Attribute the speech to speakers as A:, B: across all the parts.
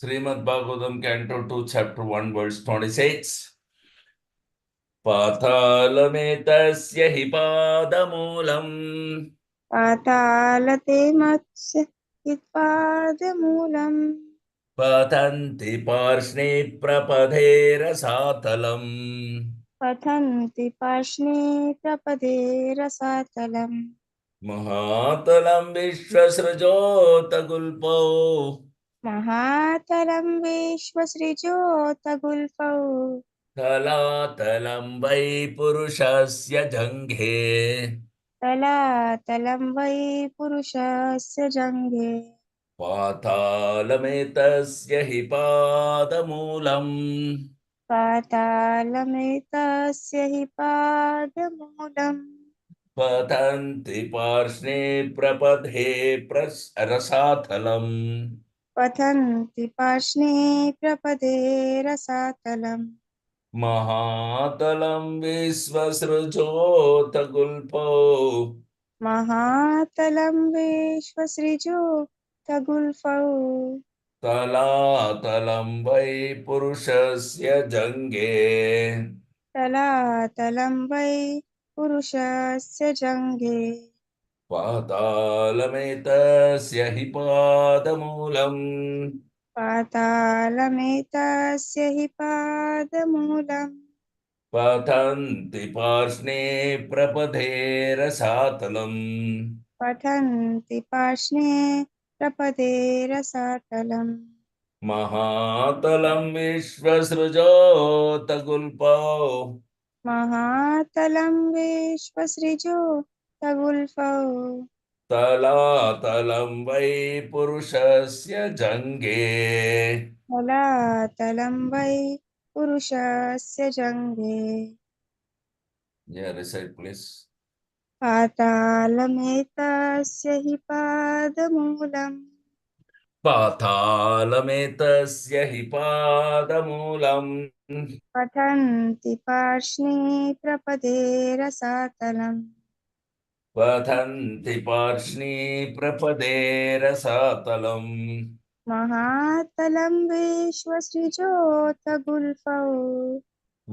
A: Srimad Bhagavatam, Canto 2, Chapter 1, verse 26. Patalametasya hi padamulam
B: पातालते मत्स्य हित्पादमूलम्
A: patanti parshne prapadhe
B: पठन्ति पार्ष्णे प्रपदे रसातलम्
A: महातलं विश्वसृजोतगुल्पो
B: महातलं विश्वसृजोतगुल्फौ
A: तलातलं वै पुरुषस्य जङ्घे
B: तलातलं वै पुरुषस्य जङ्घे
A: पातालमेतस्य हि पादमूलम्
B: पातालमेतस्य हि पादमूलम्
A: पतन्ति पार्ष्णे प्रपथे रसातलम्
B: पठन्ति पार्ष्णे प्रपदे रसातलम्
A: महातलं विश्वसृजोतगुल्पो
B: महातलं विश्वसृजोतगुल्फौ
A: तलातलं वै पुरुषस्य जङ्गे
B: तलातलं वै पुरुषस्य जङ्घे
A: पातालमेतस्य हि पादमूलम्
B: पातालमेतस्य हि पादमूलम्
A: पतन्ति पार्ष्णे प्रपथे रसातलम्
B: पठन्ति पार्ष्णे प्रपदे रसातलम्
A: महातलं विश्वसृजोतगुल्पो
B: महातलं विश्वसृजोतगुल्फौ
A: तलातलं वै पुरुषस्य जङ्गे
B: तलातलं वै पुरुषस्य जङ्घे
A: Yeah, recite please.
B: पातालमेतस्य हि पादमूलम्
A: पातालमेतस्य हि पादमूलम्
B: पठन्ति पार्ष्णे प्रपदे रसातलम्
A: पतन्ति पार्ष्णे प्रपदे रसातलम्
B: महातलं विश्वसृजोतगुल्फौ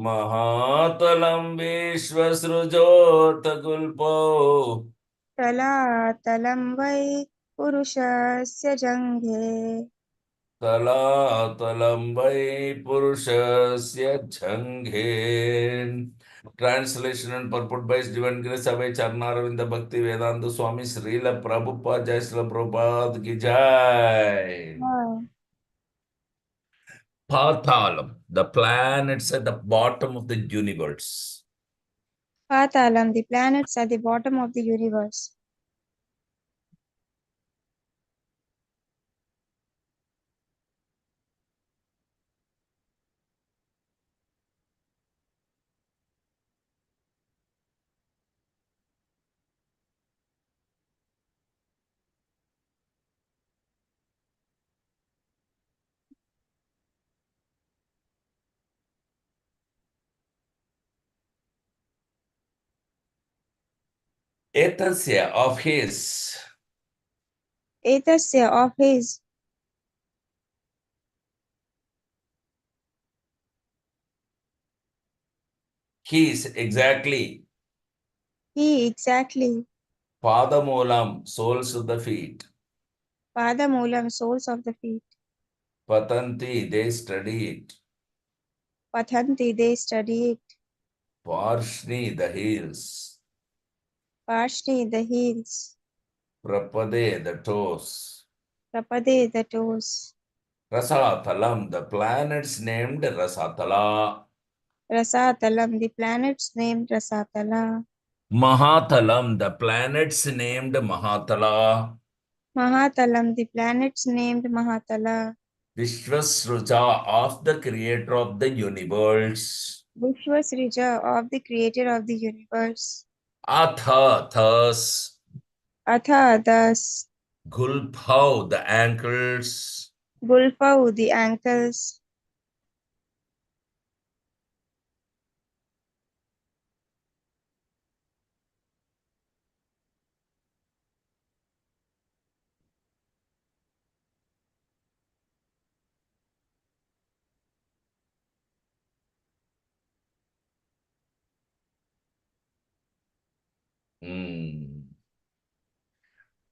A: महातलं विश्वसृजोतगुल्पो
B: तलातलं वै पुरुषस्य जङ्घे
A: तलातलं वै पुरुषस्य जङ्घे. Translation and purport by His Divine Grace Abhay Charnaravinda Bhakti Vedanta Swami Srila Prabhupada Jai Srila Prabhupada Ki Jai. Pathalam, the planets at the bottom of the universe.
B: Patalam, the planets at the bottom of the universe.
A: Etasya of his.
B: Etasya of his.
A: His exactly.
B: He exactly.
A: Padamulam, soles of the feet.
B: Padamulam, soles of the feet.
A: Patanti, they study it.
B: Pathanti, they study it.
A: Parshni, the heels.
B: Parshni, the heels.
A: Prapade, the toes.
B: Prapade, the toes.
A: Rasathalam, the planets named Rasathala.
B: Rasatalam, the planets named Rasatala.
A: Mahathalam, the planets named Mahathala.
B: Mahatalam, the planets named Mahatala.
A: Vishwasruja, of the creator of the universe.
B: Vishwasrija, of the creator of the universe.
A: Atha, thus.
B: Atha, thus.
A: Gulphau, the ankles.
B: Gulfau, the ankles.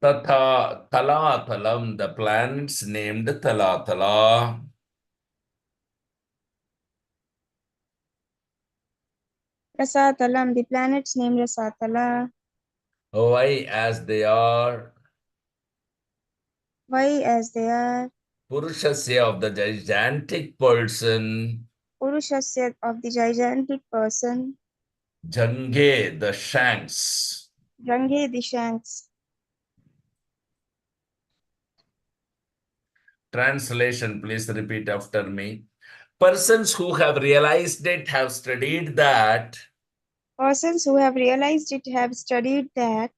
A: Tatha Talathalam, the planets named Talathala.
B: Rasatalam, the planets named Rasatala.
A: Why as they are?
B: Why as they are?
A: Purushasya of the gigantic person.
B: Purushasya of the gigantic person.
A: Jange, the shanks.
B: Range the shanks.
A: Translation, please repeat after me. Persons who have realized it have studied that
B: Persons who have realized it have studied that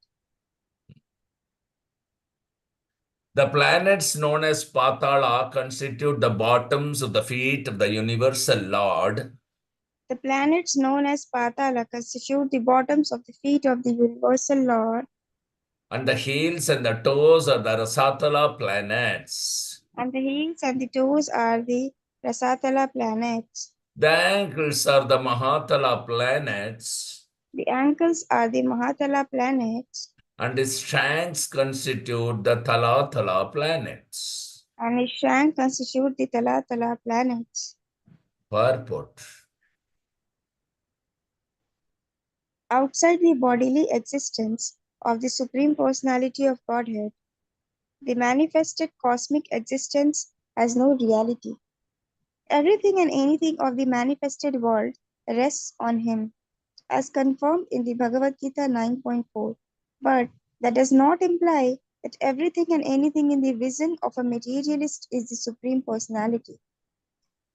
A: the planets known as Patala constitute the bottoms of the feet of the universal Lord,
B: the planets known as Patala constitute the bottoms of the feet of the universal Lord,
A: and the heels and the toes are the Rasatala planets.
B: and the heels and the toes are the Rasatala planets.
A: The ankles are the Mahatala planets,
B: The ankles are the Mahatala planets,
A: and his shanks constitute the Talatala planets.
B: and his shank constitute the Talatala planets.
A: Purport.
B: Outside the bodily existence of the Supreme Personality of Godhead, the manifested cosmic existence has no reality. Everything and anything of the manifested world rests on him, as confirmed in the Bhagavad Gita 9.4. But that does not imply that everything and anything in the vision of a materialist is the Supreme Personality.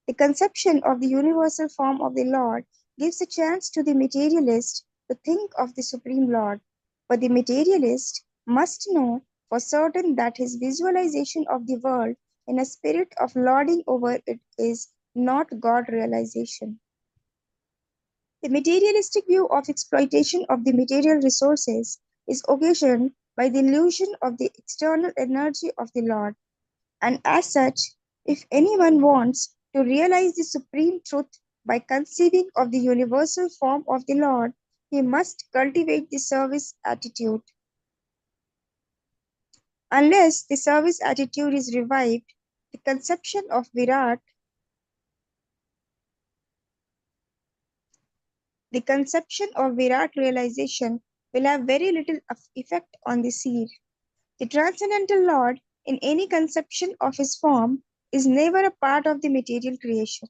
B: The conception of the universal form of the Lord gives a chance to the materialist to think of the Supreme Lord, but the materialist must know for certain that his visualization of the world in a spirit of lording over it is not God realization. The materialistic view of exploitation of the material resources is occasioned by the illusion of the external energy of the Lord. And as such, if anyone wants to realize the supreme truth by conceiving of the universal form of the Lord, he must cultivate the service attitude. Unless the service attitude is revived, the conception of Virat, the conception of Virat realization will have very little effect on the seer. The transcendental Lord, in any conception of his form, is never a part of the material creation.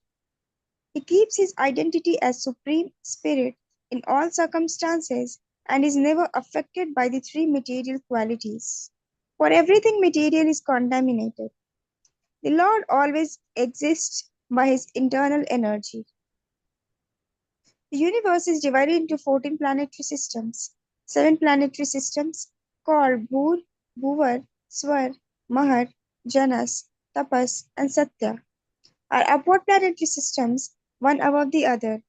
B: He keeps his identity as Supreme Spirit in all circumstances and is never affected by the three material qualities. For everything material is contaminated. The Lord always exists by his internal energy. The universe is divided into 14 planetary systems. 7 planetary systems called Bhur, Bhuvar, Swar, Mahar, Janas, Tapas, and Satya are upward planetary systems, one above the other.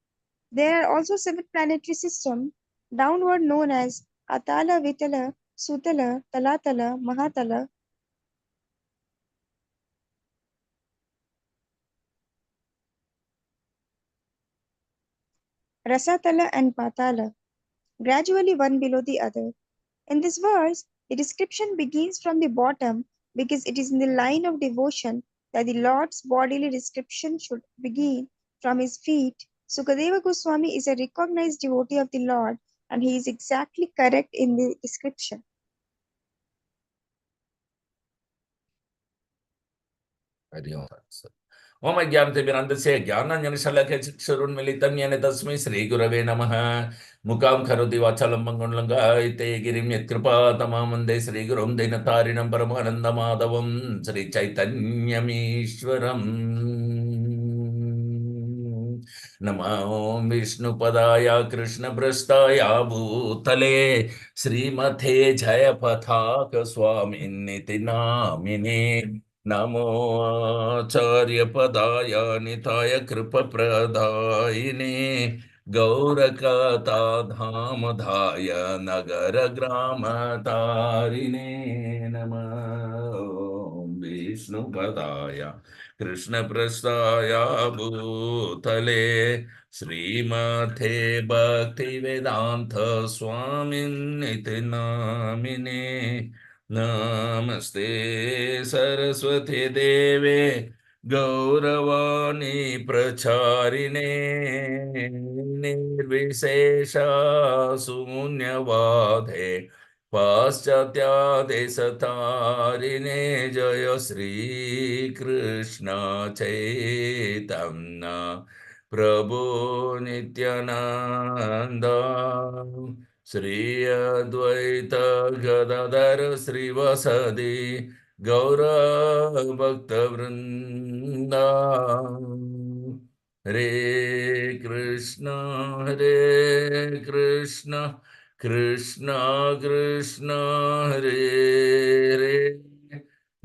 B: There are also 7 planetary systems downward known as Atala, Vitala, Sutala, Talatala, Mahatala, Rasatala, and Patala, gradually one below the other. In this verse, the description begins from the bottom because it is in the line of devotion that the Lord's bodily description should begin from his feet. Sukadeva Goswami is a recognized devotee of the Lord and he is exactly correct in the description.
A: Hari Om. Om Ajnanatimirandasya Jnananjana Shalakhachakshurunmilitam Yena Tasmai Shri Gurave Namaha Mukam Karoti Vachalam Mangalanga Ite Girim Yatkripa Tamamande Shri Gurum Dinatarinam Paramananda Madhavam Shri Chaitanyamishwaram Namo Vishnupadaya Krishna Prasthaya Bhutale Srimate Jayapataka Swami Niti Namine नमो आचार्य पदाय निताय कृप प्रदायिने गौरकता धाम धाय नगर ग्राम तारिणे नमः विष्णुपदाय कृष्णप्रस्थाय भूतले श्रीमते भक्तिवेदान्त स्वामिन्निति नामिने नमस्ते सरस्वती देवे गौरवाणी प्रचारिणे निर्विशेष शून्यवादे पाश्चात्यादेशतारिणे जय श्रीकृष्ण चैतन्य प्रभु नित्यानन्द श्री अद्वैत गदाधर श्रीवासदि गौरभक्तवृन्द हरे कृष्ण हरे कृष्ण कृष्ण कृष्ण हरे हरे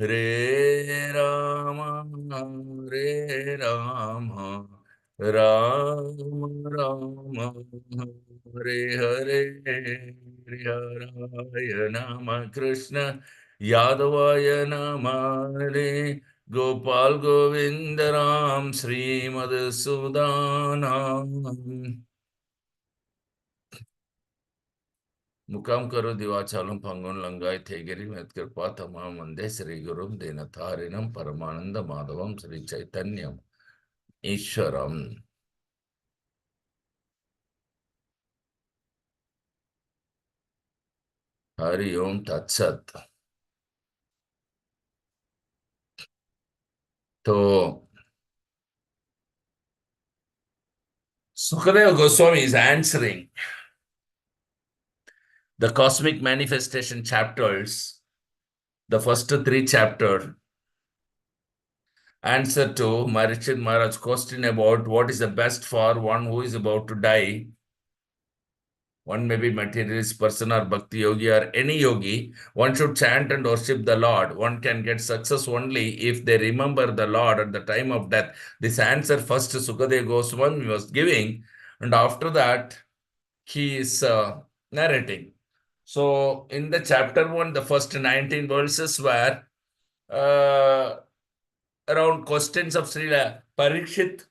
A: हरे राम हरे राम राम राम हरे हरे हराय नम कृष्ण यादवाय नम हरे गोपाल गोविंद राम श्री मधुसूदन मुकाम करो दिवाचालम पंगुन लंगाई थेगिरी कृपा तमा वंदे श्री गुरुम दीनतारिणम परमानंद माधवम श्री चैतन्यम ईश्वरम हरि ओम तत्सत। तो Sukadeva Goswami is answering the cosmic manifestation chapters, the first three chapters, answer to Marichin Maharaj's question about what is the best for one who is about to die. One may be materialist person or bhakti yogi or any yogi. One should chant and worship the Lord. One can get success only if they remember the Lord at the time of death. This answer first Sukadeva Goswami was giving, and after that he is narrating. So in the chapter 1, the first 19 verses were uh, around questions of Srila Parikshit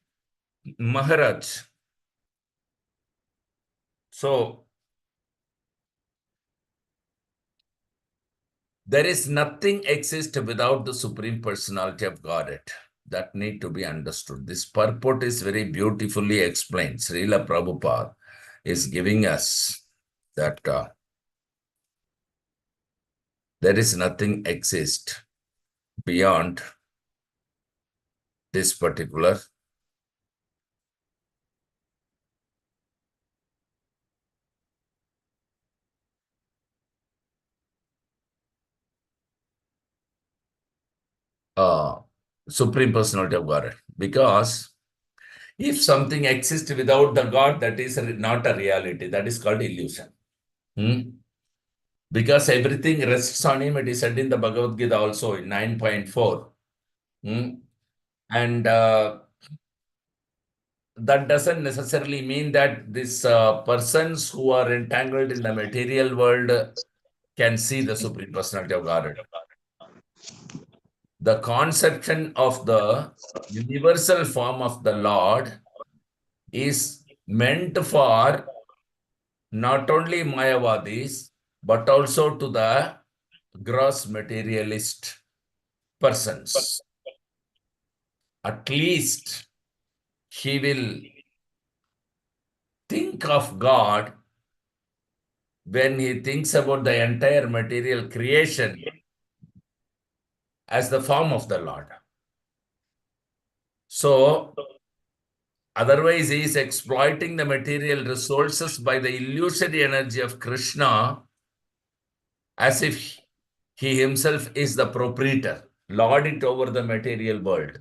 A: Maharaj. So there is nothing exists without the Supreme Personality of Godhead. That need to be understood. This purport is very beautifully explained. Srila Prabhupada is giving us that there is nothing exists beyond this particular Supreme Personality of Godhead. Because if something exists without the God, that is not a reality. That is called illusion. Because everything rests on him. It is said in the Bhagavad Gita also in 9.4. And that doesn't necessarily mean that these persons who are entangled in the material world can see the Supreme Personality of Godhead. The conception of the universal form of the Lord is meant for not only Mayavadis, but also to the gross materialist persons. At least he will think of God when he thinks about the entire material creation as the form of the Lord. So, otherwise, he is exploiting the material resources by the illusory energy of Krishna as if he himself is the proprietor, lord it over the material world.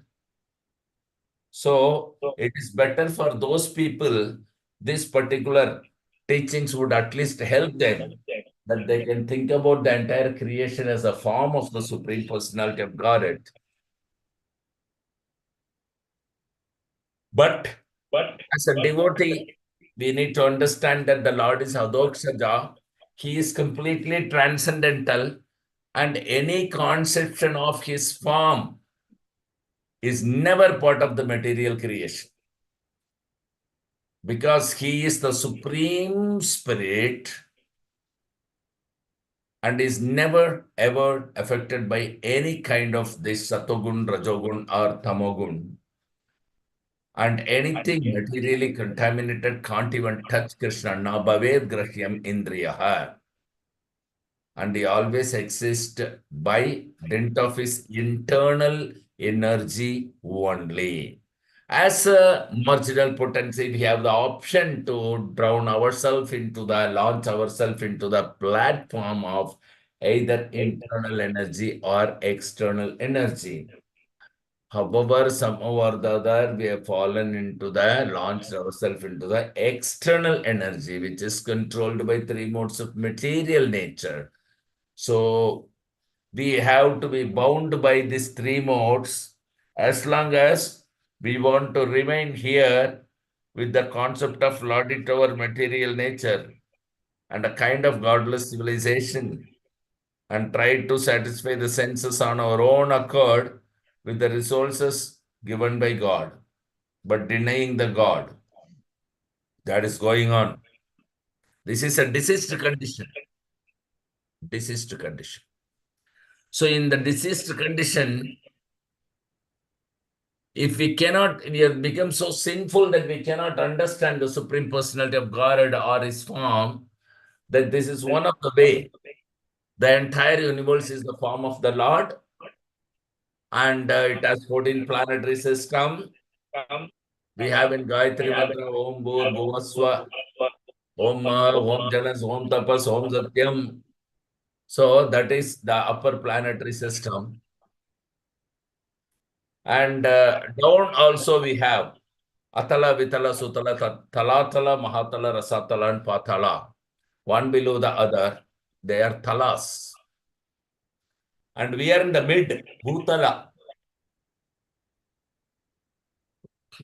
A: So, it is better for those people, this particular teachings would at least help them that they can think about the entire creation as a form of the Supreme Personality of Godhead. But as a devotee, we need to understand that the Lord is Adokshaja. He is completely transcendental. And any conception of his form is never part of the material creation. Because he is the supreme spirit and is never ever affected by any kind of this satogun, rajogun, or tamogun. And anything materially contaminated can't even touch Krishna. Na bhaved grahyam indriyaha. And he always exists by dint of his internal energy only. As a marginal potency, we have the option to drown ourselves into the, launch ourselves into the platform of either internal energy or external energy. However, somehow or the other, we have fallen into the, launched ourselves into the external energy, which is controlled by three modes of material nature. So we have to be bound by these three modes as long as we want to remain here with the concept of lauded our material nature and a kind of godless civilization and try to satisfy the senses on our own accord with the resources given by God, but denying the God. That is going on. This is a diseased condition. Diseased condition. So in the diseased condition, if we have become so sinful that we cannot understand the Supreme Personality of God or His form, that this is one of the way. The entire universe is the form of the Lord, and it has 14 planetary system. We have in Gayatri Mantra Om Bhur Bhuvaswa, Om Om Janas, Om Tapas, Om Satyam. So that is the upper planetary system. And down also we have Atala, Vitala, Sutala, Talatala, Mahatala, Rasatala, and Patala. One below the other, they are talas. And we are in the mid, Bhutala.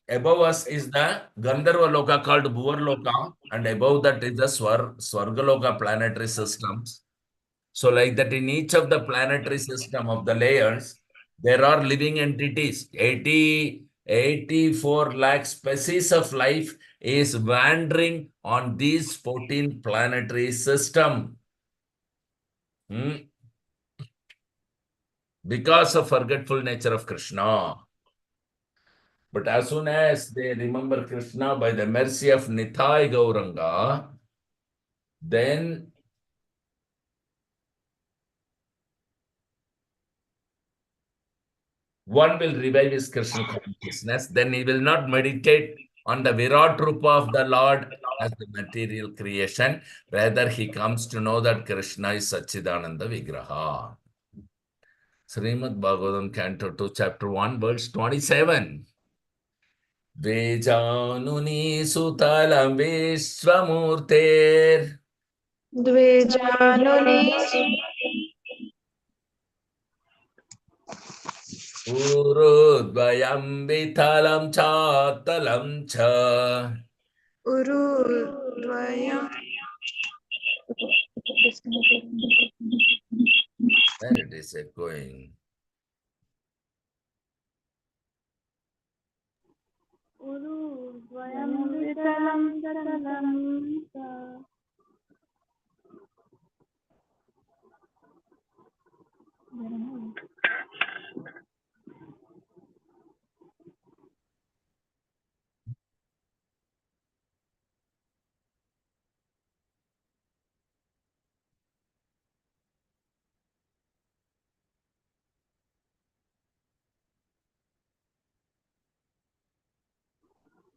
A: Above us is the Gandharva Loka called Bhuvar Loka, and above that is the Swargaloka planetary systems. So, like that, in each of the planetary system of the layers, there are living entities. 84 lakh species of life is wandering on these 14 planetary system. Because of forgetful nature of Krishna. But as soon as they remember Krishna by the mercy of Nitai Gauranga, then one will revive his Krishna consciousness. Then he will not meditate on the Virat Rupa of the Lord as the material creation. Rather, he comes to know that Krishna is Sachidananda Vigraha. Srimad Bhagavatam, Canto 2, Chapter 1, verse 27. Vejanuni sutalam vishwamurter
B: Dvijanuni
A: urudvayam vitalam chatalam cha.
B: Urudvayam.
A: Where it is going?
B: Urudvayam vitalam chatalam cha.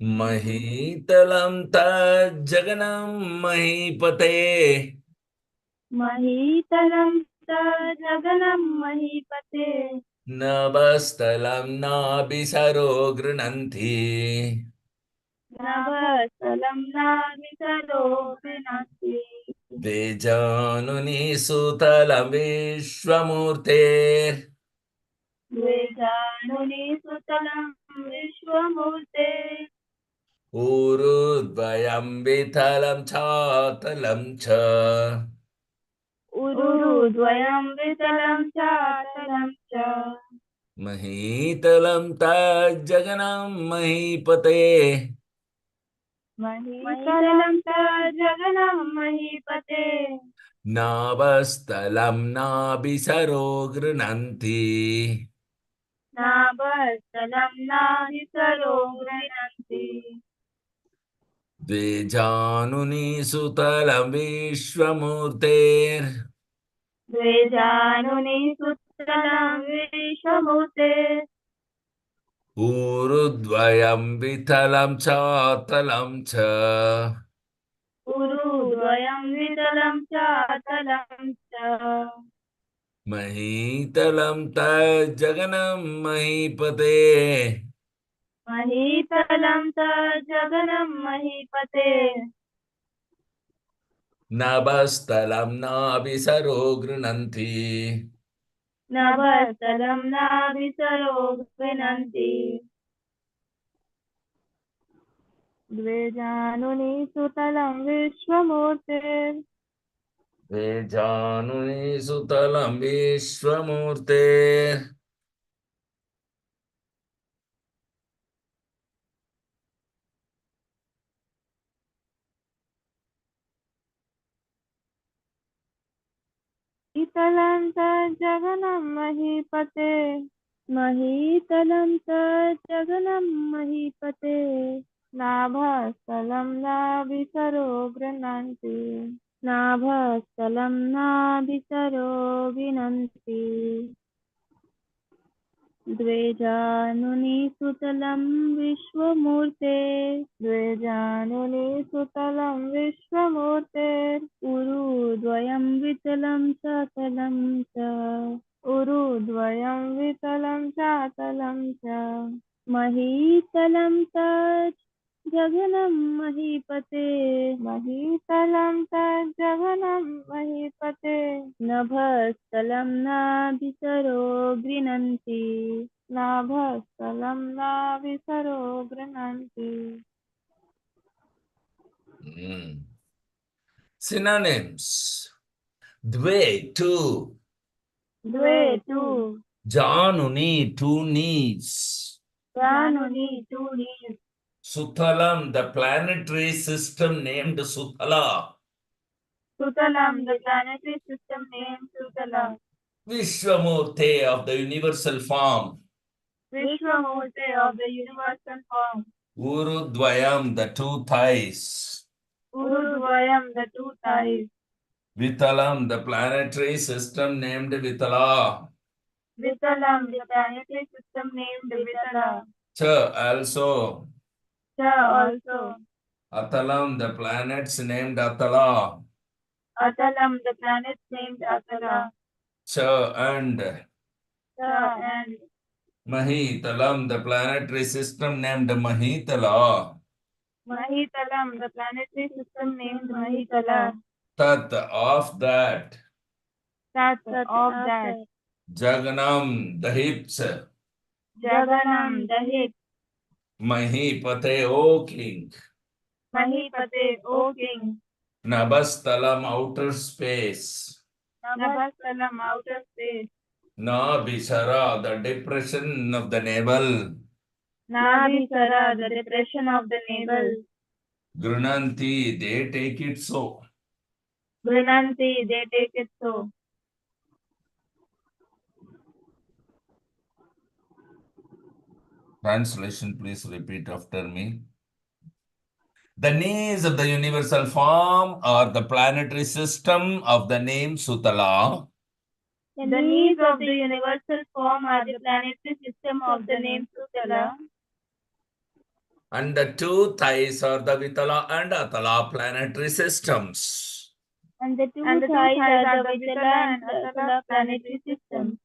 A: Mahitalam jaganam mahipate
B: Mahitalam sa jaganam mahipate.
A: navastalam nabisaro grananthi
B: Navasalam navisalo vinati.
A: Vejanuni sutalam vishwamurte
B: Vejanuni sutalam vishwamurte.
A: urudvayam vitalam chatalam cha.
B: Uru
C: द्वयं वितलं चातलं च
A: महीतलं तज्जगनं महीपते
C: महीतलं तज्जगनं महीपते
A: नावस्थलं नाभिसरो गृह्णन्ति
C: नाभस्थलं नाभिसरो गृह्णन्ति
A: द्विजानुनि सुतलं विश्वमूर्तेर्
C: द्विजानुनि सुतलं विश्वमूर्ते
A: ऊरुद्वयं वितलं चातलं च
C: उरुद्वयं वितलं चातलं च
A: महीतलं तज्जगनं महीपते
C: महीतलं तज्जगनं महीपते
A: नभस्थलं नाभिसरो गृह्णन्ति
C: नभस्थलं नाभिसरो गृह्णन्ति द्विजानुनि सुतलं विश्वमूर्ते
A: द्विजानुनि सुतलं विश्वमूर्तेर्
C: महीतलं तज्जगनं महीपते महीतलं तज्जगनं महीपते नाभस्थलं नाभिसरो गृह्णन्ति नाभस्थलं नाभिसरो गृह्णन्ति द्विजानुनि सुतलं विश्वमूर्ते द्विजानुनि सुतलं विश्वमूर्ते उरुद्वयं वितलं चातलं च उरुद्वयं वितलं चातलं च महीतलं तज्जगनं महीपते महीतलं तज्जगनं महीपते नभस्थलं नाभिसरो गृह्णन्ति नाभस्थलं नाभिसरो गृह्णन्ति
A: Synonyms. Dve, two.
C: द्वे टु
A: Januni, two knees.
C: जानुनि two knees
A: Suthalam, the planetary system named Suthala.
C: Sutalam, the planetary system named Sutala.
A: Vishwamurte of the universal form.
C: Vishwamurti of the universal form.
A: Urudvayam, the two thighs.
C: Urudvayam, the two thighs.
A: Vithalam, the planetary system named Vithala.
C: Vitalam, the planetary system named Vitala.
A: Cha, also.
C: Cha, also.
A: Athalam, the planets named Athala.
C: Atalam, the planets named Atala.
A: Cha, and.
C: Cha, and.
A: Mahitalam, the planetary system named Mahitala.
C: Mahitalam, the planetary system named Mahitala.
A: Tat, of that.
C: Tat, of that.
A: Jaganam, the hips.
C: Jaganam, the hips.
A: Mahipate, O king.
C: Mahipate, O king.
A: Nabhastalam, outer space.
C: Nabhastalam, outer space.
A: Nabhisara, the depression of the navel.
C: Nabhisara, the depression of the navel.
A: Grunanti, they take it so.
C: Grinanti, they take it so.
A: Translation, please repeat after me. The knees of the universal form are the planetary system of the name Sutala.
C: The knees of the universal form are the planetary system of the name Sutala.
A: And the two thighs are the Vitala and Atala planetary systems.
C: And the two thighs are the Vitala and Atala planetary systems.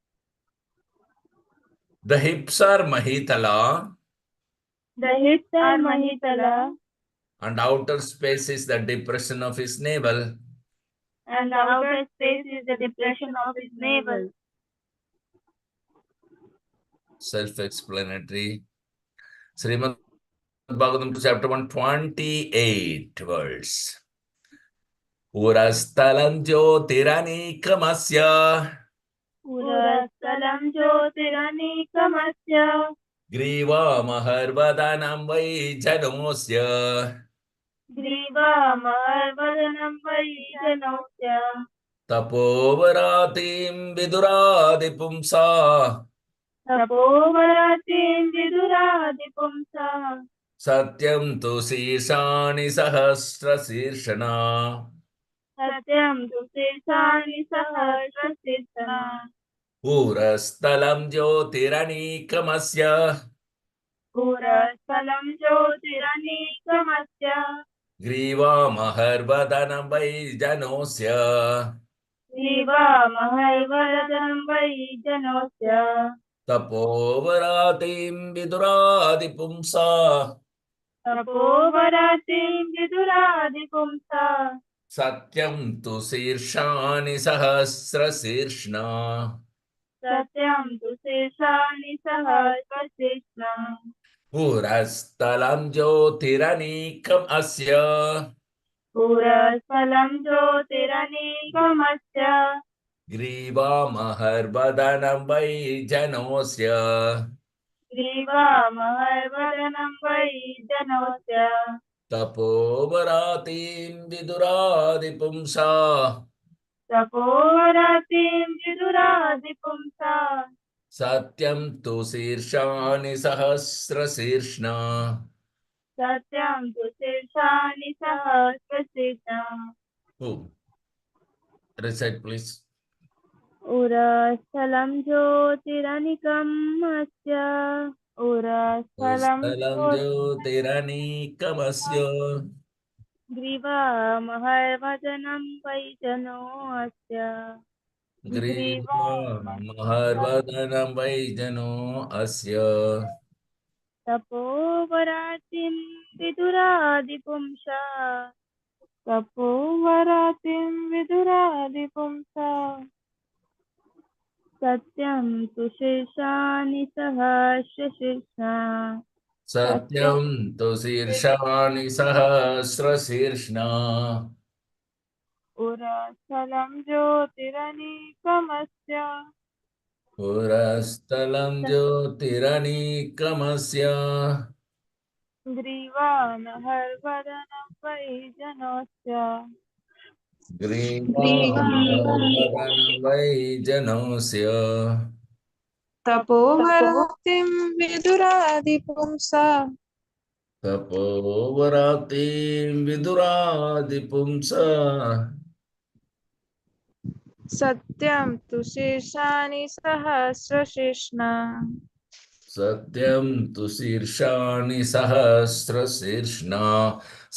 A: The hips are Mahitala.
C: The hips are Mahitala.
A: And outer space is the depression of his navel.
C: And the outer space is the depression of his navel.
A: Self-explanatory. Srimad Bhagavatam chapter 128 verse. पुरस्थलं ज्योतिरनीकमस्य
C: पुरस्थलं ज्योतिरनीकमस्य
A: ग्रीवामहर्वदनं वै जनोऽस्य
C: ग्रीवामर्वदनं वै जनोस्य
A: तपोवरातिं विदुरादिपुंसा
C: तपोवरातिं विदुरादिपुंसा
A: सत्यं तु शीर्षाणि सहस्रशीर्षणा
C: सत्यं तु शेषाणि सहस्रशीर्षणा
A: पुरस्थलं ज्योतिरनीकमस्य
C: पुरस्थलं ज्योतिरनीकमस्य
A: ग्रीवामहर्वदनं वै जनोऽस्य
C: ग्रीवामहर्वदनं वै जनोस्य
A: तपोवरातिं विदुरादिपुंसा
C: तपोवरातिं विदुरादिपुंसा
A: सत्यं तु शीर्षाणि सहस्रशीर्षणा
C: सत्यं तु शेषाणि सहस्रशीर्षणा
A: पुरस्थलं ज्योतिरनीकमस्य
C: पुरस्थलं ज्योतिरनीकमस्य
A: ग्रीवामहर्वदनं वै जनोऽस्य
C: ग्रीवामहर्वदनं वै जनोस्य
A: तपोवरातिं विदुरादिपुंसा
C: तपोवरातिं विदुरादिपुंसा
A: सत्यं तु शीर्षाणि सहस्रशीर्षणा
C: सत्यं तु शेषानि सहस्रशीर्षणा
A: Who? Recite, please.
C: उरस्थलं ज्योतिरनिकमस्य उरस्थलं
A: स्थलं ज्योतिरनीकमस्य
C: ग्रीवामहर्वदनं वै जनोऽस्य
A: ग्रीवामहर्वदनं वै जनो अस्य
C: तपोवरातिं विदुरादिपुंसा तपोवरातिं विदुरादिपुंसा सत्यं तु शेषानि सहस्रशीर्षणा
A: सत्यं तु शीर्षाणि सहस्रशीर्षणा
C: उरस्थलं ज्योतिरनीकमस्य
A: पुरस्थलं ज्योतिरनीकमस्य
C: ग्रीवामहर्वदनं वै जनोस्य
A: ग्रीवामहर्वदनं वै जनोऽस्य
D: तपोवरातिं विदुरादिपुंसा
A: तपोवरातिं विदुरादिपुंसा
D: सत्यं तु शीर्षाणि सहस्रशीर्षणा
A: सत्यं तु शीर्षाणि सहस्रशीर्षणा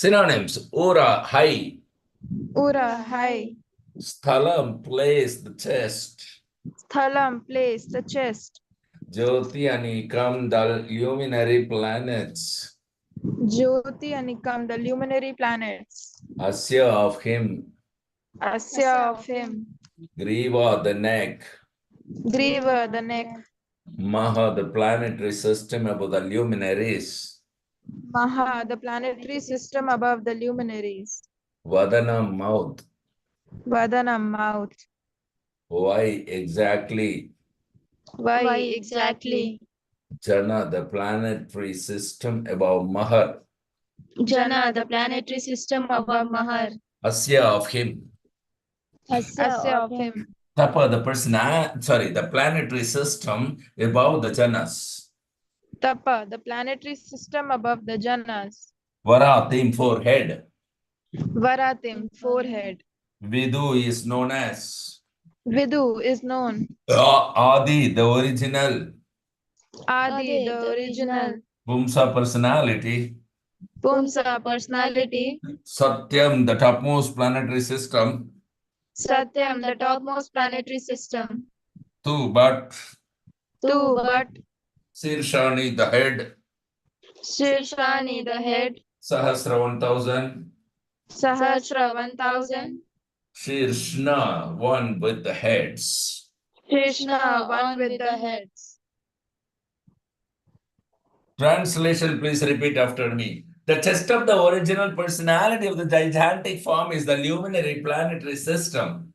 A: Synonyms: ura, high.
D: Ura, high.
A: Sthalam, place, the chest.
D: Sthalam, place, the chest.
A: Jyoti Anikam, the luminary planets.
D: Jyoti Anikam, the luminary planets.
A: Asya, of him.
D: Asya, of him.
A: Griva, the neck.
D: Griva, the neck.
A: Maha, the planetary system above the luminaries.
D: Maha, the planetary system above the luminaries.
A: Vadana, mouth.
D: Vadanam, mouth.
A: Why exactly?
D: Why exactly?
A: Jana, the planetary system above Mahar.
D: Jana, the planetary system above Mahar.
A: Asya, of him.
D: Asya, of him.
A: Tapa, the the planetary system above the Janas.
D: Tapa, the planetary system above the Janas.
A: Varatim, forehead.
D: Varatim, forehead.
A: Vidu is known as.
D: Vidu is known.
A: Adi, the original.
D: Adi, the original.
A: Pumsa, personality.
D: Pumsa, personality.
A: Satyam, the topmost planetary system.
D: Satyam, the topmost planetary system.
A: Tu, but.
D: But.
A: Sirshani, the head.
D: Shirshani, the head.
A: Sahasra, 1000.
D: Sahasra, 1000.
A: Shirshna, one with the heads.
D: Krishna, one with the heads.
A: Translation, please repeat after me. The chest of the original personality of the gigantic form is the luminary planetary system.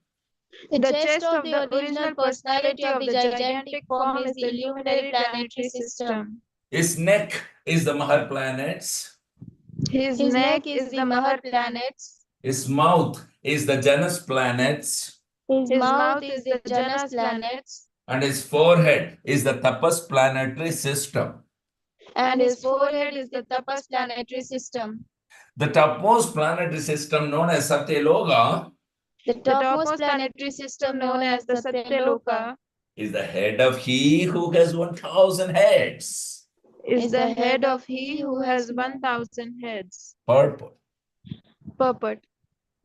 C: The chest of the original personality of the gigantic form is the luminary planetary system.
A: His neck is the Mahar planets.
D: His
C: His
D: neck
C: neck is the Mahar planets.
A: His mouth is the Janus planets.
C: His mouth is the Janus planets.
A: And his forehead is the Tapas planetary system.
C: And his forehead is the Tapas planetary system.
A: The topmost planetary system known as Satyaloka
C: The topmost planetary system known as the Satyaloka
A: is the head of he who has 1,000 heads.
D: is the head of he who has 1,000 heads.
A: Purple.
D: Purport.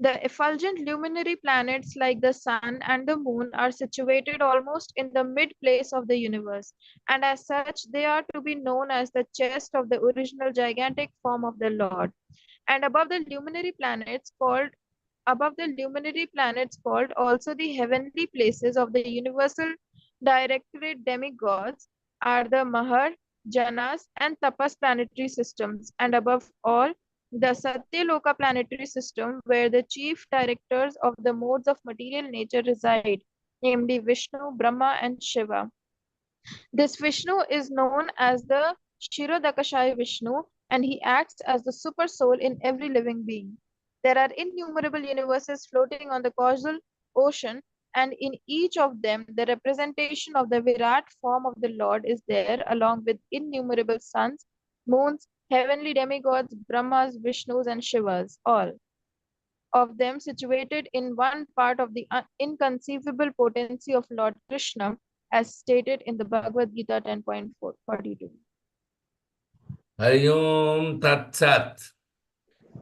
D: The effulgent luminary planets like the sun and the moon are situated almost in the mid place of the universe, and as such they are to be known as the chest of the original gigantic form of the Lord. And above the luminary planets called also the heavenly places of the universal directorate demigods are the Mahar, Janas, and Tapas planetary systems, and above all, the Satyaloka planetary system, where the chief directors of the modes of material nature reside, namely Vishnu, Brahma, and Shiva. This Vishnu is known as the Shirodakashaya Vishnu, and he acts as the super soul in every living being. There are innumerable universes floating on the causal ocean, and in each of them, the representation of the Virat form of the Lord is there, along with innumerable suns, moons, heavenly demigods, Brahmas, Vishnus, and Shivas, all of them situated in one part of the inconceivable potency of Lord Krishna, as stated in the Bhagavad Gita 10.42.
A: Hari Om Tat Sat.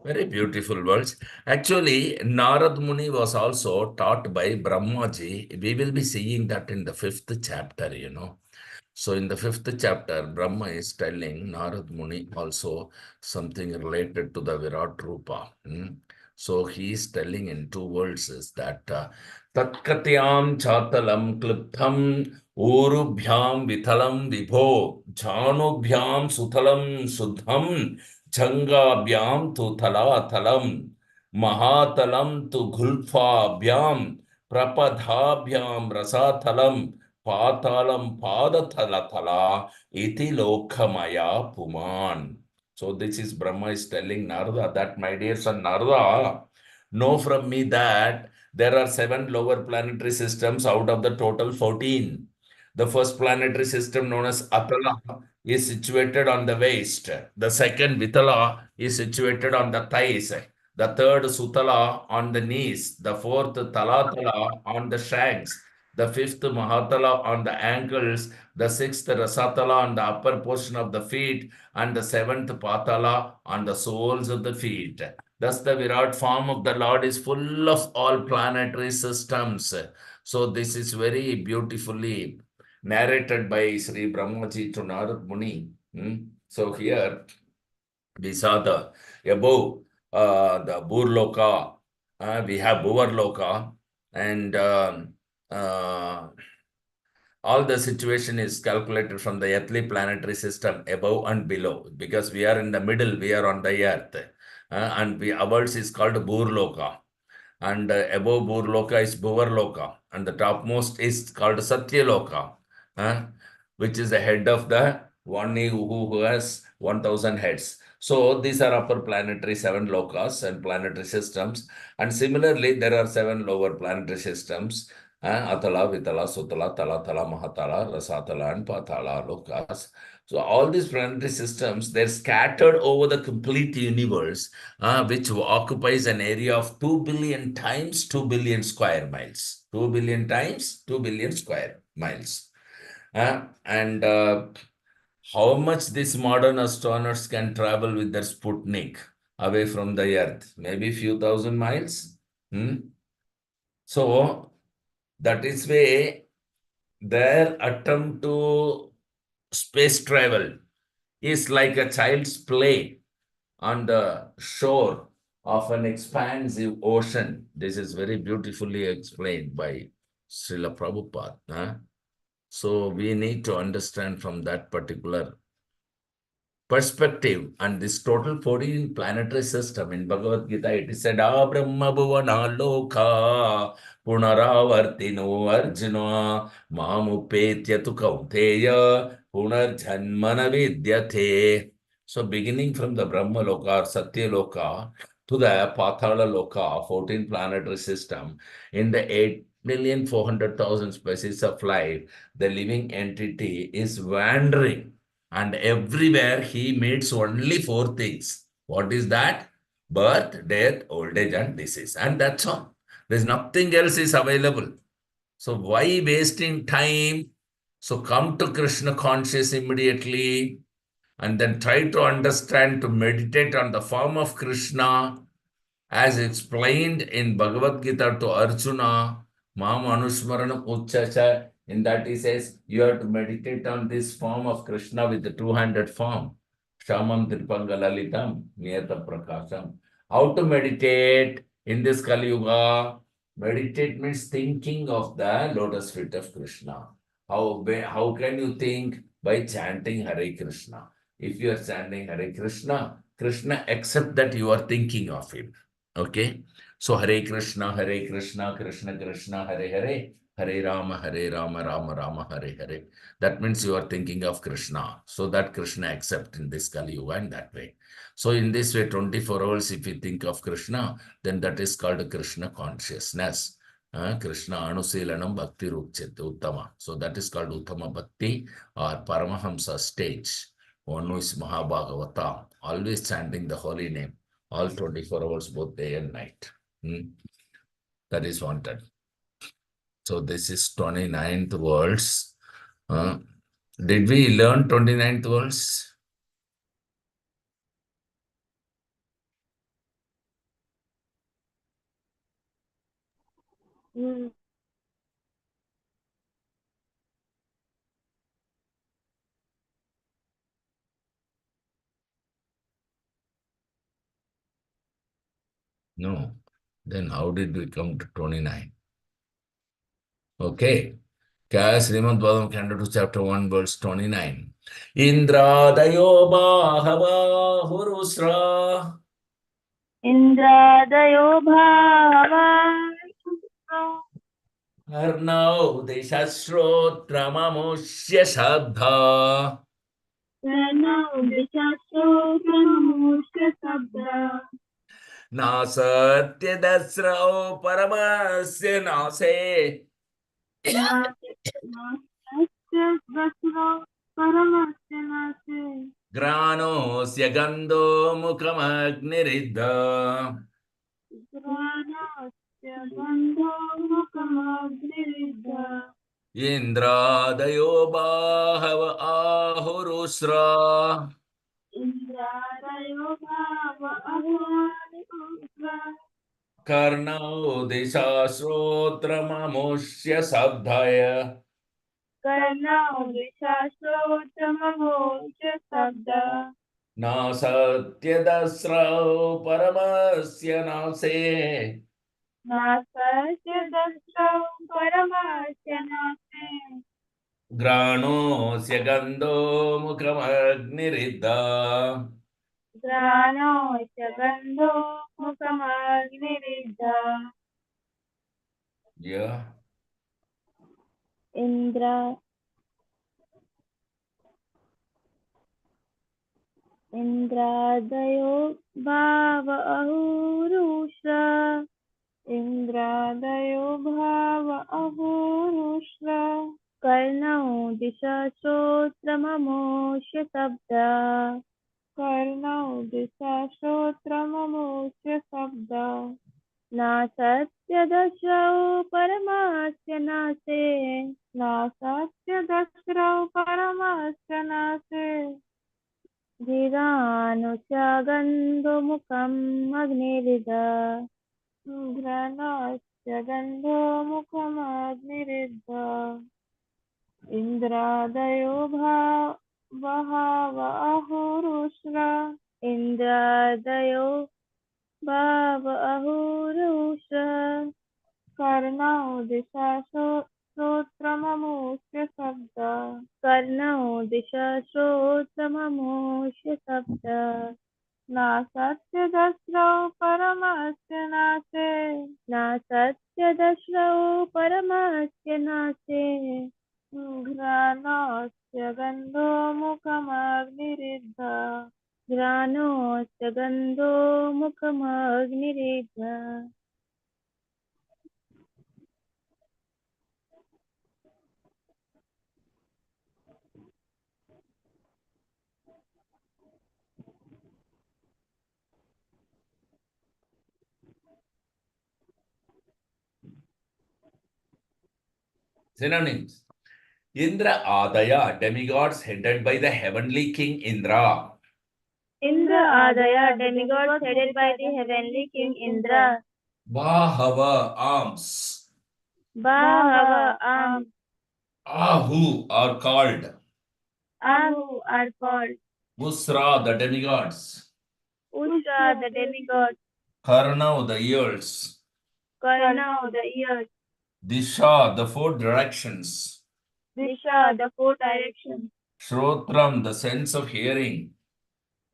A: Very beautiful words. Actually, Narad Muni was also taught by Brahmaji. We will be seeing that in the 5th chapter. So in the 5th chapter, Brahma is telling Narad Muni also something related to the Virat Rupa. So he is telling in 2 verses that Tatkatyam chatalam kliptham urubhyam vithalam vibho jhanubhyam suthalam sudham Jangabhyam tu thalam mahatalam tu gulfabhyam prapadhabhyam rasathalam patalam padathalathala iti lokhamaya puman. So this is Brahma is telling Narada that, my dear son Narada, know from me that there are 7 lower planetary systems out of the total 14. The first planetary system, known as Atala, is situated on the waist. The second, Vitala, is situated on the thighs. The third, Sutala, on the knees. The fourth, Talatala, on the shanks. The fifth, Mahatala, on the ankles. The sixth, Rasatala, on the upper portion of the feet. And the seventh, Patala, on the soles of the feet. Thus, the Virat form of the Lord is full of all planetary systems. So, this is very beautifully narrated by Sri Brahmaji to Narad Muni. So here we saw the above the Burloka, we have Bhuvarloka, and all the situation is calculated from the earthly planetary system above and below, because we are in the middle, we are on the earth, and ours is called Burloka. And above Burloka is Bhuvarloka, and the topmost is called Satyaloka, which is the head of the one who has 1,000 heads. So these are upper planetary 7 lokas and planetary systems. And similarly, there are 7 lower planetary systems. Atala, Vitala, Sutala, Talatala, Mahatala, Rasatala, and Patala lokas. So all these planetary systems, they're scattered over the complete universe, which occupies an area of 2 billion times 2 billion square miles. 2 billion times 2 billion square miles. And how much these modern astronauts can travel with their Sputnik away from the Earth? Maybe few thousand miles. So that is why their attempt to space travel is like a child's play on the shore of an expansive ocean. This is very beautifully explained by Srila Prabhupada. So we need to understand from that particular perspective and this total 14 planetary system in Bhagavad Gita, it is said, "Ah Brahma Bhuvana Loka Punaravartino Arjuna Mamupetya tu Kauteya Punarjanmana Vidyate." So beginning from the Brahma Loka or Satya Loka to the Pathala Loka, 14 planetary system, in the 8,400,000 species of life, the living entity is wandering. And everywhere he meets only four things. What is that? Birth, death, old age, and disease. And that's all. There's nothing else is available. So why wasting time? So come to Krishna conscious immediately and then try to understand, to meditate on the form of Krishna as explained in Bhagavad Gita to Arjuna, Mam Anusmaranam Uchchacha. In that he says, you have to meditate on this form of Krishna with the two-handed form. Shamam Tripangalalitam Niyata Prakasham. How to meditate in this Kali Yuga? Meditate means thinking of the lotus feet of Krishna. How can you think? By chanting Hare Krishna. If you are chanting Hare Krishna, Krishna accept that you are thinking of him. Okay, so Hare Krishna, Krishna Krishna, Hare Hare, Hare Rama, Rama Rama, Hare Hare. That means you are thinking of Krishna. So that Krishna accept in this Kali Yuga in that way. So in this way, 24 hours, if you think of Krishna, then that is called Krishna consciousness. Krishna Anusilanam Bhakti Rupchet Uttama. So that is called Uttama Bhakti or Paramahamsa stage. One who is Mahabhagavata, always chanting the holy name. All 24 hours, both day and night. That is wanted. So this is 29th verse. Did we learn 29th verse? No. Then how did we come to 29? Okay. Srimad Bhagavatam, Canto 2, Chapter 1, verse 29. Indradayo Bahava Hurusra
C: Indradayo bhava
A: Arnau Deshashrotramamosya Shabdha
C: Pranavdishasotramamosya sabda
A: Nasatya Dasrao Paramasya Nase
C: Nasya dasra paramasya nase
A: Granosya Gandho Mukhamagniridha
C: Granasya bandho mukhamagniridha
A: Indradayo Bahava Ahurusra
C: Indradayo bhava ahvani usra
A: Karnau Deshashrotramamosya Sabdhaya
C: Karnavdishasotramamosya sabda
A: Nasatya Dasrao Paramasya Nase
C: Nasasya dasra paramasya nase
A: Granosya Gandho Mukhamagniridha.
C: Granasya bandho mukhamagniridha
A: Yeah.
C: Indradayo bhava ahurusha Indradayo bhava ahurusha Karnau dishasotramamosya sabda Karnau dishasotramamosya sabda Nasatya dasrau paramasya nase Nasatya dasrau paramasya nase Dhirānuca gandho mukham agniridha Dhranasya gandho mukham agniridha Indradayo bhava ahurusra Indradayo bhava ahurusra Karnau disasotramamosya शब्द कर्णो दिशा श्रोत्रममोष्य शब्द नासत्य दस्रौ परमस्य नासे नासत्य दस्रौ परमस्य नासे घ्राणोऽस्य गन्धो मुखमग्निरिद्ध घ्राणोऽस्य गन्धो मुखमग्निरिद्ध.
A: Synonyms. Indra Adaya, demigods headed by the heavenly king Indra.
C: Indra Adaya, demigods headed by the heavenly king Indra.
A: Bahava, arms.
C: Bahava, arms.
A: Ahu are called.
C: Ahu are called.
A: Usra, the demigods.
C: Ushra, the demigod.
A: Karnau, the ears.
C: Karna, the ears.
A: Disha, the four directions.
C: Disha, the four directions.
A: Shrotram, the sense of hearing.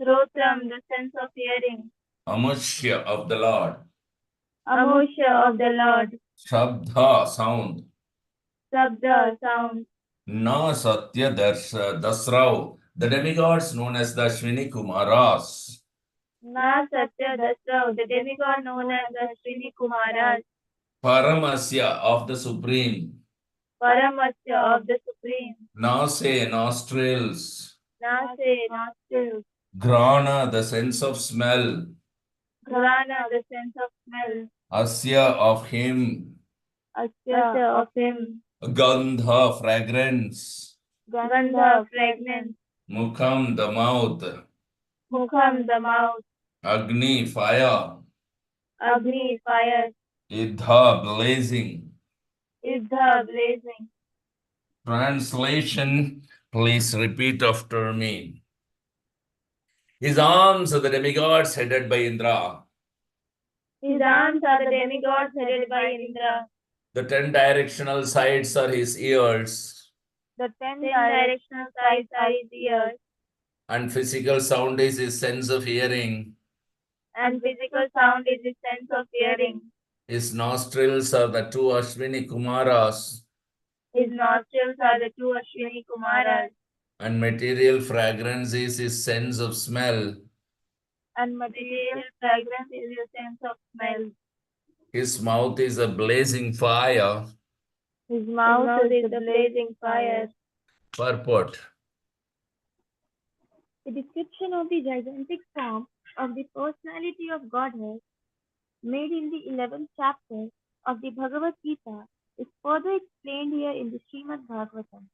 C: Srotram, the sense of hearing.
A: Amushya, of the Lord.
C: Amusha, of the Lord.
A: Shabdha, sound.
C: Sabda, sound.
A: Na Satya Dasrao, the demigods known as the Ashwini Kumaras.
C: Na Satya Dasrav, the demigod known as the Srini Kumaras.
A: Paramasya, of the Supreme.
C: Paramasya, of the Supreme.
A: Nase, nostrils.
C: Nase, nostrils.
A: Grana, the sense of smell.
C: Grana, the sense of smell.
A: Asya, of him.
C: Asya, of him.
A: Gandha, fragrance.
C: Gandha, fragrance.
A: Mukham, the mouth.
C: Mukham, the mouth.
A: Agni, fire.
C: Agni, fire.
A: Idha, blazing.
C: Iddha, blazing.
A: Translation, please repeat after me. His arms are the demigods headed by Indra.
C: His arms are the demigods headed by Indra.
A: The 10 directional sides are his ears.
C: The 10 directional sides are his ears.
A: And physical sound is his sense of hearing.
C: And physical sound is his sense of hearing.
A: His nostrils are the two Ashwini Kumaras.
C: His nostrils are the two Ashwini Kumaras.
A: And material fragrance is his sense of smell.
C: And material fragrance is his sense of smell.
A: His mouth is a blazing fire.
C: His mouth is a blazing fire.
A: Purport.
C: The description of the gigantic form of the personality of Godhead made in the 11th chapter of the Bhagavad Gita is further explained here in the Srimad Bhagavatam.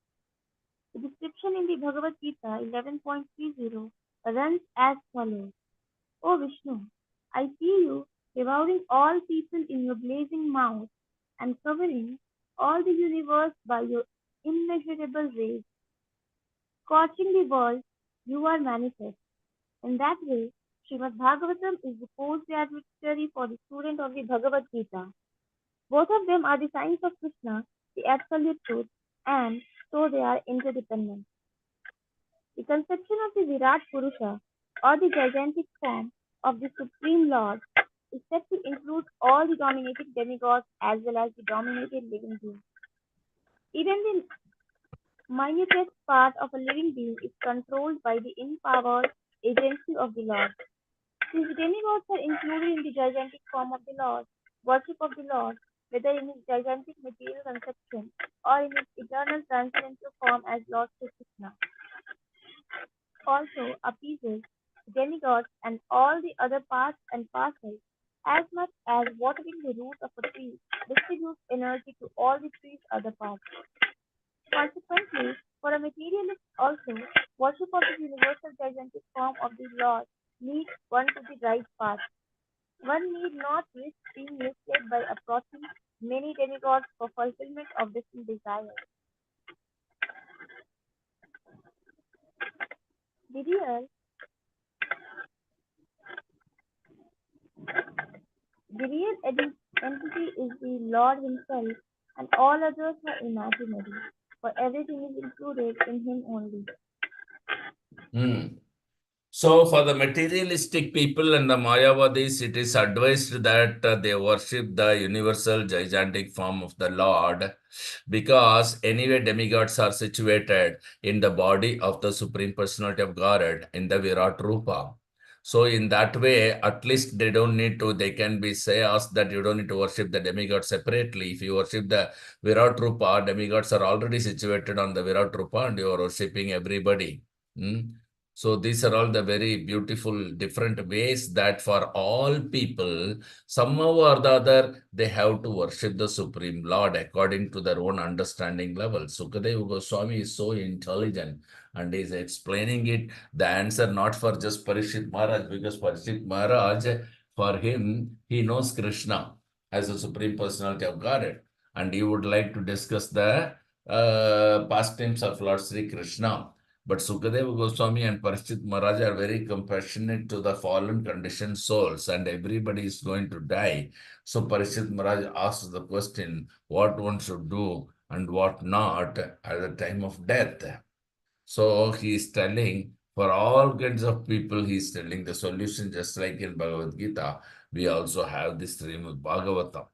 C: The description in the Bhagavad Gita 11.30 runs as follows. O Vishnu, I see you devouring all people in your blazing mouth and covering all the universe by your immeasurable rays. Scorching the world, you are manifest. In that way, Srimad Bhagavatam is the post-advocatory for the student of the Bhagavad Gita. Both of them are the signs of Krishna, the absolute truth, and so they are interdependent. The conception of the Virat Purusha, or the gigantic form of the Supreme Lord, is said to include all the dominated demigods as well as the dominated living beings. Even the minutest part of a living being is controlled by the empowered agency of the Lord. Since the demigods are included in the gigantic form of the Lord, worship of the Lord, whether in his gigantic material conception or in his eternal transcendental form as Lord Sri Krishna, also appeases the demigods and all the other parts and parcels as much as watering the root of a tree distributes energy to all the tree's other parts. Consequently, for a materialist also, worship of the universal gigantic form of the Lord leads one to the right path. One need not risk being misled by approaching many demigods for fulfillment of different desires. The real entity is the Lord himself, and all others are imaginary. for everything is included in him only.
A: So, for the materialistic people and the Mayavadis, it is advised that they worship the universal gigantic form of the Lord, because anyway demigods are situated in the body of the Supreme Personality of Godhead in the Virat Rupa. So in that way, at least they don't need to, they can be say asked that you don't need to worship the demigod separately. If you worship the Virat Rupa, demigods are already situated on the Virat Rupa and you are worshipping everybody. So these are all the very beautiful different ways that for all people, somehow or the other, they have to worship the Supreme Lord according to their own understanding level. Sukadeva Goswami is so intelligent and is explaining it, the answer not for just Parishit Maharaj, because Parishit Maharaj, for him, he knows Krishna as the Supreme Personality of Godhead, and he would like to discuss the pastimes of Lord Sri Krishna. But Sukadeva Goswami and Parishit Maharaj are very compassionate to the fallen conditioned souls, and everybody is going to die. So Parishit Maharaj asks the question, what one should do and what not at the time of death. So he is telling for all kinds of people, he is telling the solution, just like in Bhagavad Gita, we also have this Srimad Bhagavatam.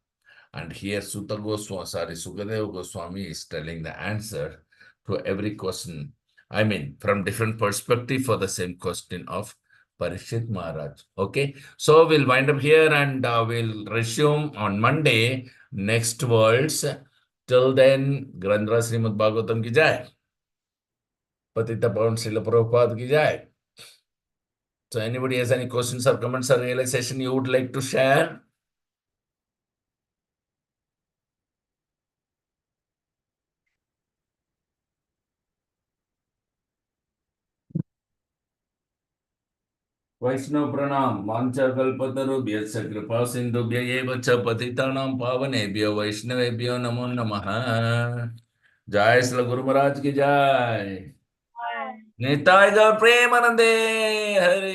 A: And here Sukadeva Goswami is telling the answer to every question. I mean, from different perspective for the same question of Parishit Maharaj. Okay, so we'll wind up here and we'll resume on Monday next words. Till then, Grandra Srimad Bhagavatam ki jai. Patita Pavan Srila Prabhupada ki jai. So anybody has any questions or comments or realization you would like to share? वैष्णव प्रणाम वाञ्छा कल्पतरुभ्यश्च कृपा सिन्धुभ्य एव च पतितानां पावनेभ्यो वैष्णवेभ्यो नमो नमः। जय श्री गुरु महाराज की जय। निताय गौर प्रेमानंदे हरि।